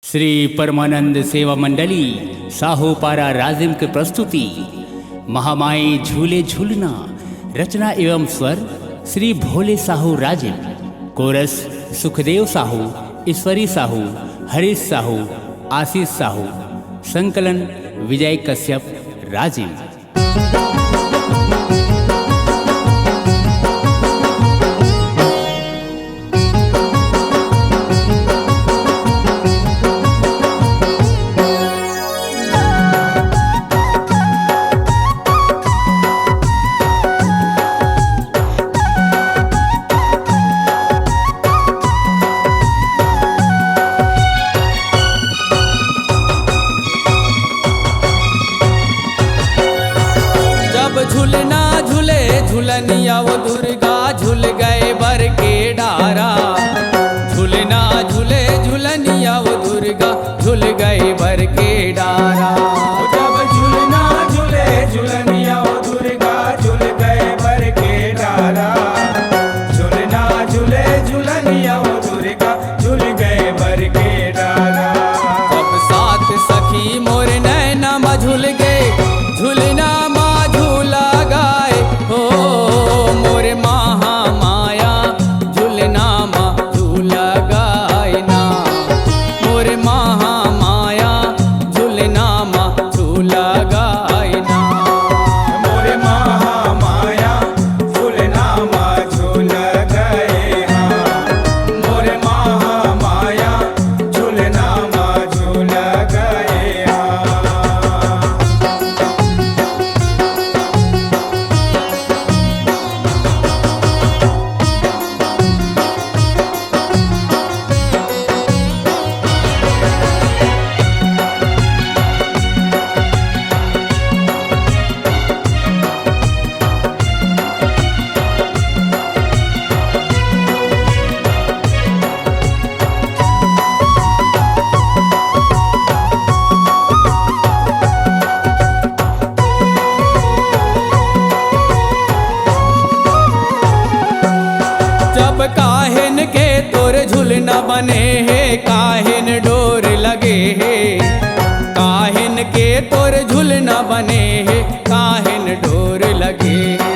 श्री परमानंद सेवा मंडली साहूपारा राजिम की प्रस्तुति महामाई झूले झूलना। रचना एवं स्वर श्री भोले साहू राजिम। कोरस सुखदेव साहू, ईश्वरी साहू, हरीश साहू, आशीष साहू। संकलन विजय कश्यप राजिम। झूलना झूले झूलनिया वो दुर्गा झूल गए बर के डारा। झूलना झूले झूलनिया वो दुर्गा झूल गए बर के डारा। जब झूलना झूले झूलनिया वो दुर्गा झूल गए बर के डारा। झूलना झूले झूलनिया वो दुर्गा झूल गए बर के डारा। जब सात सखी मोर नैना मा झूल गए झूलना जब काहिन के तोर झूलना बने है काहिन डोर लगे है। काहिन के तोर झूलना बने है काहिन डोर लगे है।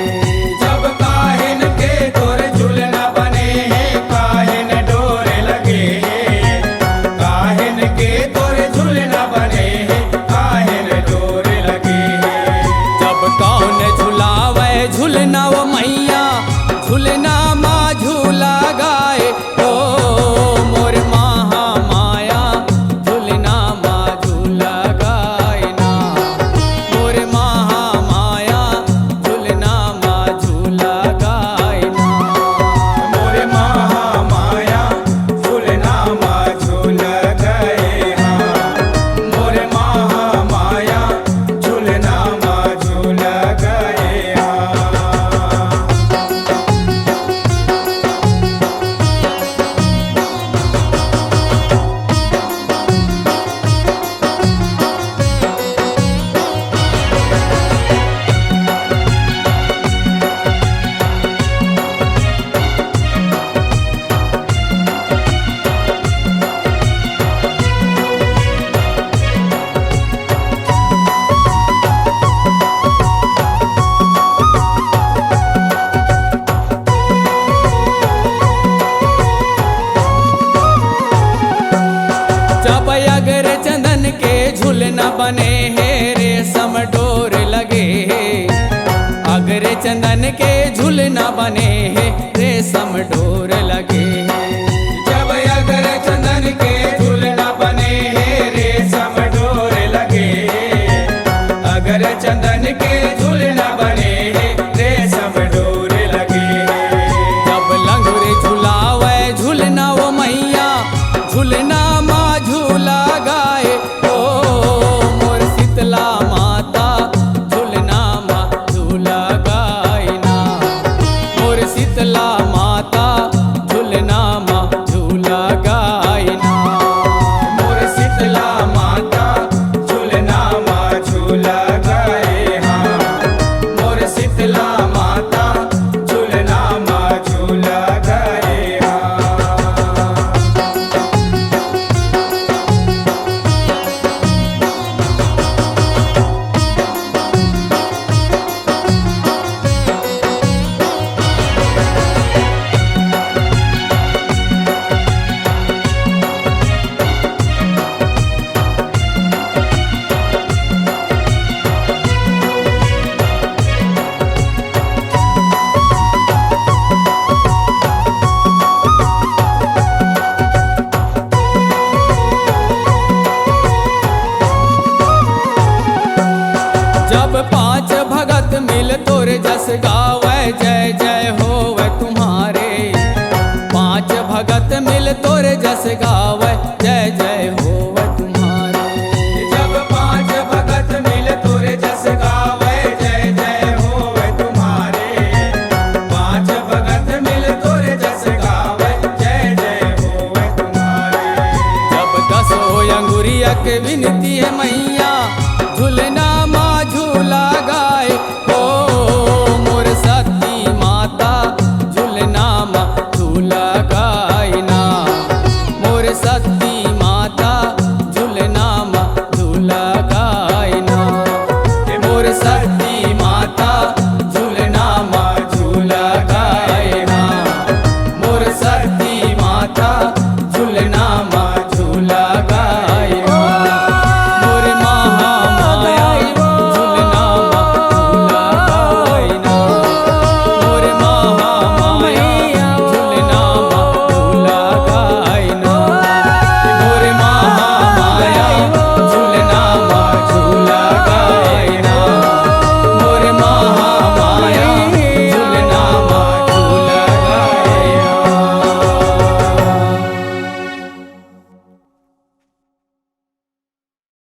जब काहिन के तोर झूलना बने हैं काहिन डोर लगे हैं। काहिन के तोर झूलना बने हैं काहिन डोर लगे हैं। जब कौन झुलावे झूलना वो मैया झूलना माँ झूला गाए। ओ मोर महा माया झूलना माँ झूला गाए ना। मोर महा माया झूलना माँ झूला गाए ना। मोरे महामाया झूलना माँ झूल गए हाँ। मोरे महामाया झूलना माँ झूल गए हाँ। जब अगर चंदन के झूलना बने है रेशम डोर लगे है। अगर चंदन के झूलना बने है रेशम डोर लगे है। जब अगर चंदन के झूलना बने हैं रेशम डोर लगे। अगर चंदन के झूलना बने हैं रेशम डोर लगे। जब लंगूरे झुलावे झूलना वो मैया झूलना माँ झूला गाए। ओ मोर शीतला माता झूलना माँ झूला गाए ना। मोर शीतला माता झूल जस गावे जय जय होवे तुम्हारे। पांच भगत मिल तोरे जस गावे जय जय होवे तुम्हारे। जब पांच भगत मिल तोरे जस गावे जय जय होवे तुम्हारे। पांच भगत मिल तोरे जस गावे जय जय होवे तुम्हारे। जब दसो अंगुरिया के विनती है मैया झूलना